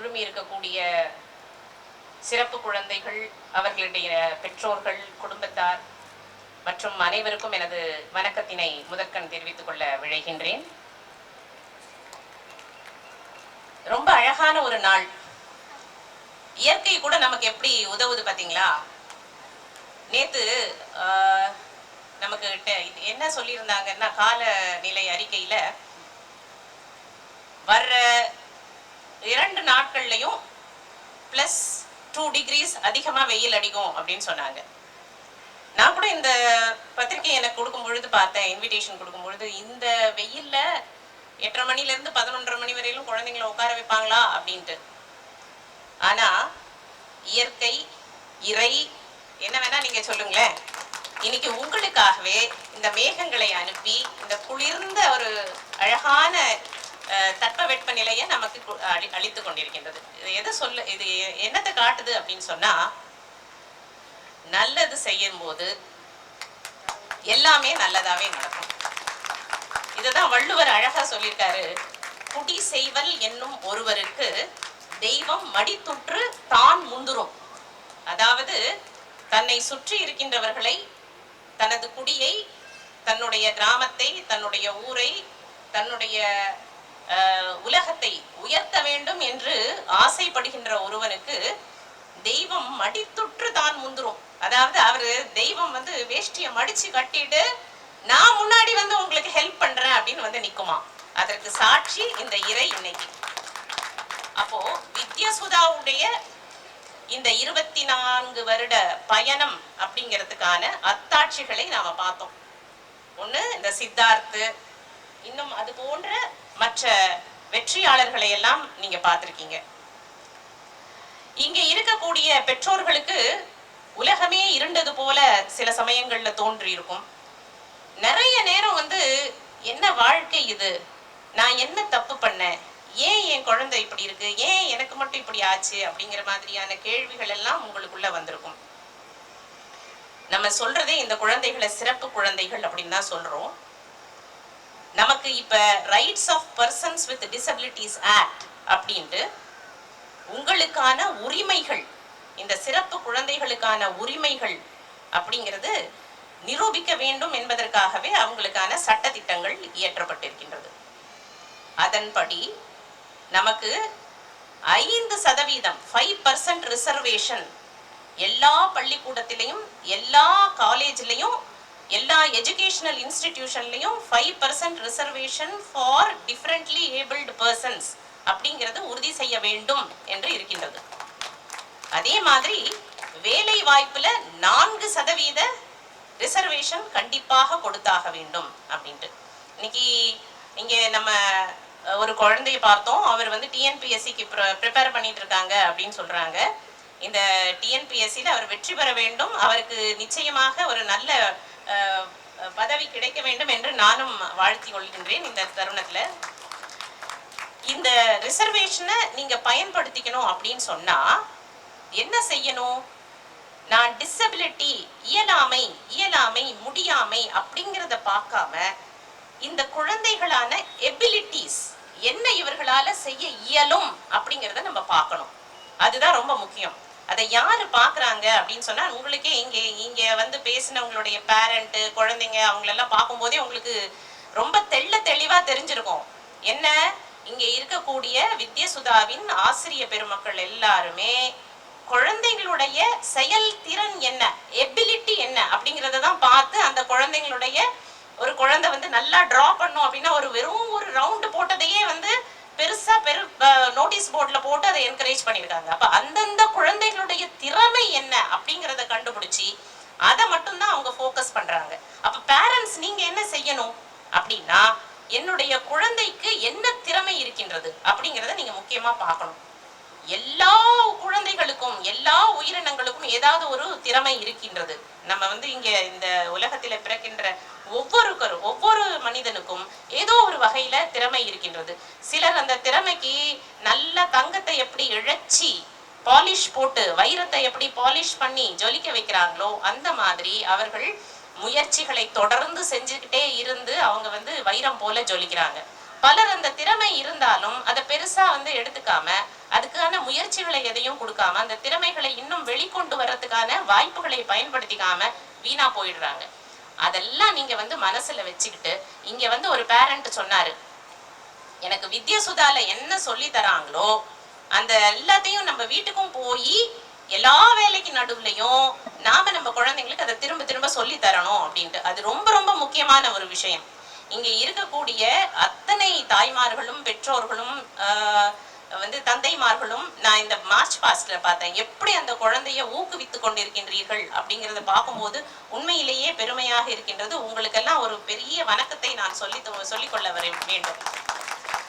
குழுமி இருக்கக்கூடிய சிறப்பு குழந்தைகள், அவர்களுடைய பெற்றோர்கள், குடும்பத்தார் மற்றும் அனைவருக்கும் எனது வணக்கத்தினை முதற்கண் தெரிவித்துக் கொள்ள விழைகின்றேன். ரொம்ப அழகான ஒரு நாள். இயற்கை கூட நமக்கு எப்படி உதவுது பாத்தீங்களா? நேத்து நமக்கு என்ன சொல்லியிருந்தாங்கன்னா, காலநிலை அறிக்கையில வர்ற 2 நாட்கள்லையும் +2 degrees அதிகமா வெயில் அடிக்கும் அப்படின்னு சொன்னாங்க. நான் கூட இந்த பத்திரிகை எனக்கு கொடுக்கும் பொழுது பார்த்தேன், இன்விடேஷன் கொடுக்கும் பொழுது, இந்த வெயில்ல 8:30 மணிலேருந்து 11:30 மணி வரையிலும் குழந்தைங்களை உட்கார வைப்பாங்களா அப்படின்ட்டு. ஆனா இயற்கை, இறை என்ன வேணா நீங்க சொல்லுங்களேன், இன்னைக்கு உங்களுக்காகவே இந்த மேகங்களை அனுப்பி இந்த குளிர்ந்த ஒரு அழகான தட்பவெட்ப நிலையை நமக்கு அளித்து கொண்டிருக்கின்றது. இது என்னத்தை காட்டுது அப்படின்னு சொன்னா, நல்லது செய்யும் போது எல்லாமே நல்லதாவே நடக்கும். இதுதான் வள்ளுவர் அழகா சொல்லியிருக்காரு. குடி செய்வல் என்னும் ஒருவருக்கு தெய்வம் மடித்துற்று தான் முந்துரும். அதாவது தன்னை சுற்றி இருக்கின்றவர்களை, தனது குடியை, தன்னுடைய கிராமத்தை, தன்னுடைய ஊரை, தன்னுடைய உலகத்தை உயர்த்த வேண்டும் என்று ஆசைப்படுகின்ற ஒருவனுக்கு தெய்வம் மடித்துற்று தான் முந்துரும். அதாவது அவரு தெய்வம் வேஷ்டியை மடிச்சு கட்டிட்டு நான் முன்னாடி உங்களுக்கு ஹெல்ப் பண்றேன் அப்படின்னு நிக்குமா. அதற்கு சாட்சி இந்த இறை இன்னைக்கு. அப்போ வித்யாசுதாவுடைய இந்த 24 வருட பயணம் அப்படிங்கிறதுக்கான அத்தாட்சிகளை நாம பார்த்தோம். ஒண்ணு இந்த சித்தார்த்து, இன்னும் அது போன்ற மற்ற வெற்றியாளர்களை எல்லாம் நீங்க பார்த்திருக்கீங்க. இங்க இருக்கக்கூடிய பெற்றோர்களுக்கு உலகமே இருண்டது போல சில சமயங்கள்ல தோன்றி இருக்கும். நிறைய நேரம் என்ன வாழ்க்கை இது, நான் என்ன தப்பு பண்ணேன், ஏன் என் குழந்தை இப்படி இருக்கு, ஏன் எனக்கு மட்டும் இப்படி ஆச்சு அப்படிங்கிற மாதிரியான கேள்விகள் எல்லாம் உங்களுக்குள்ள வந்திருக்கும். நம்ம சொல்றதே இந்த குழந்தைகளை சிறப்பு குழந்தைகள் அப்படின்னு தான் சொல்றோம். நமக்கு இப்ப rights of persons with disabilities act அப்படின்ட்டு உங்களுக்கான உரிமைகள், இந்த சிறப்பு குழந்தைகளுக்கான உரிமைகள் அப்படிங்கிறது நிரூபிக்க வேண்டும் என்பதற்காகவே அவங்களுக்கான சட்ட திட்டங்கள் இயற்றப்பட்டிருக்கின்றது. அதன்படி நமக்கு 5% 5% ரிசர்வேஷன் எல்லா பள்ளிக்கூடத்திலையும், எல்லா காலேஜ்லையும், எல்லா எஜுகேஷனல் இன்ஸ்டிடியூஷன்லையும் 5% reservation for differently abled persons அப்படிங்கிறது உறுதி செய்ய வேண்டும் என்று இருக்கின்றது. அதே மாதிரி வேலை வாய்ப்புல 4% ரிசர்வேஷன் கண்டிப்பாக கொடுத்தாக வேண்டும் அப்படின்ட்டு. இன்னைக்கு இங்க நம்ம ஒரு குழந்தைய பார்த்தோம். அவர் டிஎன்பிஎஸ்சிக்கு ப்ரிப்பேர் பண்ணிட்டு இருக்காங்க அப்படின்னு சொல்றாங்க. இந்த டிஎன்பிஎஸ்சியில் அவர் வெற்றி பெற வேண்டும், அவருக்கு நிச்சயமாக ஒரு நல்ல பதவி கிடைக்க வேண்டும் என்று நானும் வாழ்த்தி கொள்கின்றேன். இந்த தருணத்துல இந்த ரிசர்வேஷனை நீங்க பயன்படுத்திக்கணும் அப்படின்னு சொன்னா என்ன செய்யணும்? நான் டிசபிலிட்டி, இயலாமை, முடியாமை அப்படிங்கிறத பார்க்காம இந்த குழந்தைகளான எபிலிட்டிஸ் என்ன இவர்களால செய்ய இயலும் அப்படிங்கிறத நம்ம பார்க்கணும். அதுதான் ரொம்ப முக்கியம். அதை யாரு பாக்குறாங்க அப்படின்னு சொன்னா, உங்களுக்கே இங்க பேசினவங்களுடைய பேரண்ட், குழந்தைங்க அவங்களெல்லாம் பார்க்கும்போதே உங்களுக்கு ரொம்ப தெளிவா தெரிஞ்சிருக்கும். என்ன, இங்க இருக்கக்கூடிய வித்யாசுதாவின் ஆசிரிய பெருமக்கள் எல்லாருமே குழந்தைங்களுடைய செயல்திறன் என்ன, எபிலிட்டி என்ன அப்படிங்கறத தான் பார்த்து அந்த குழந்தைங்களுடைய ஒரு குழந்தை நல்லா டிரா பண்ணும் அப்படின்னா வெறும் ஒரு ரவுண்டு போட்டதையே பெருசா நோட்டீஸ் போர்ட்ல போட்டு அதை என்கரேஜ் பண்ணிருக்காங்க. அப்ப அந்தந்த குழந்தைகளுடைய திறமை என்ன அப்படிங்கறத கண்டுபிடிச்சி அதை மட்டும்தான் அவங்க ஃபோக்கஸ் பண்றாங்க. அப்ப பேரண்ட்ஸ் நீங்க என்ன செய்யணும் அப்படின்னா, என்னுடைய குழந்தைக்கு என்ன திறமை இருக்கின்றது அப்படிங்கறத நீங்க முக்கியமா பார்க்கணும். எல்லா குழந்தைகளுக்கும், எல்லா உயிரினங்களுக்கும் ஏதாவது ஒரு திறமை இருக்கின்றது. நம்ம இங்க இந்த உலகத்தில பிறக்கின்ற ஒவ்வொரு மனிதனுக்கும் ஏதோ ஒரு வகையில திறமை இருக்கின்றது. சிலர் அந்த திறமைக்கு நல்ல தங்கத்தை எப்படி இழைச்சி பாலிஷ் போட்டு, வைரத்தை எப்படி பாலிஷ் பண்ணி ஜொலிக்க வைக்கிறாங்களோ அந்த மாதிரி அவர்கள் முயற்சிகளை தொடர்ந்து செஞ்சுக்கிட்டே இருந்து அவங்க வைரம் போல ஜொலிக்கிறாங்க. பலர் அந்த திறமை இருந்தாலும் அதை பெருசா எடுத்துக்காம அதுக்கான முயற்சிகளை எதையும் கொடுக்காம அந்த திறமைகளை இன்னும் வெளிக்கொண்டு வர்றதுக்கான வாய்ப்புகளை பயன்படுத்திக்காம வீணா போயிடுறாங்க. அதெல்லாம் நீங்க வந்து மனசுல வச்சுக்கிட்டு, இங்க வந்து ஒரு பேரண்ட் சொன்னாரு, எனக்கு வித்யா சுதால என்ன சொல்லி தராங்களோ அந்த எல்லாத்தையும் நம்ம வீட்டுக்கும் போய் எல்லா வேலைக்கு நடுவுலையும் நாம நம்ம குழந்தைங்களுக்கு அதை திரும்ப திரும்ப சொல்லி தரணும் அப்படின்ட்டு. அது ரொம்ப ரொம்ப முக்கியமான ஒரு விஷயம். இங்க இருக்கக்கூடிய அத்தனை தாய்மார்களும் பெற்றோர்களும் வந்து தந்தைமார்களும் நான் இந்த மார்ச் பாஸ்ட்ல பார்த்தேன், எப்படி அந்த குழந்தைய ஊக்குவித்து கொண்டிருக்கின்றீர்கள் அப்படிங்கிறத பார்க்கும்போது உண்மையிலேயே பெருமையாக இருக்கின்றது. உங்களுக்கெல்லாம் ஒரு பெரிய வணக்கத்தை நான் சொல்லிக்கொள்ள வேண்டும்.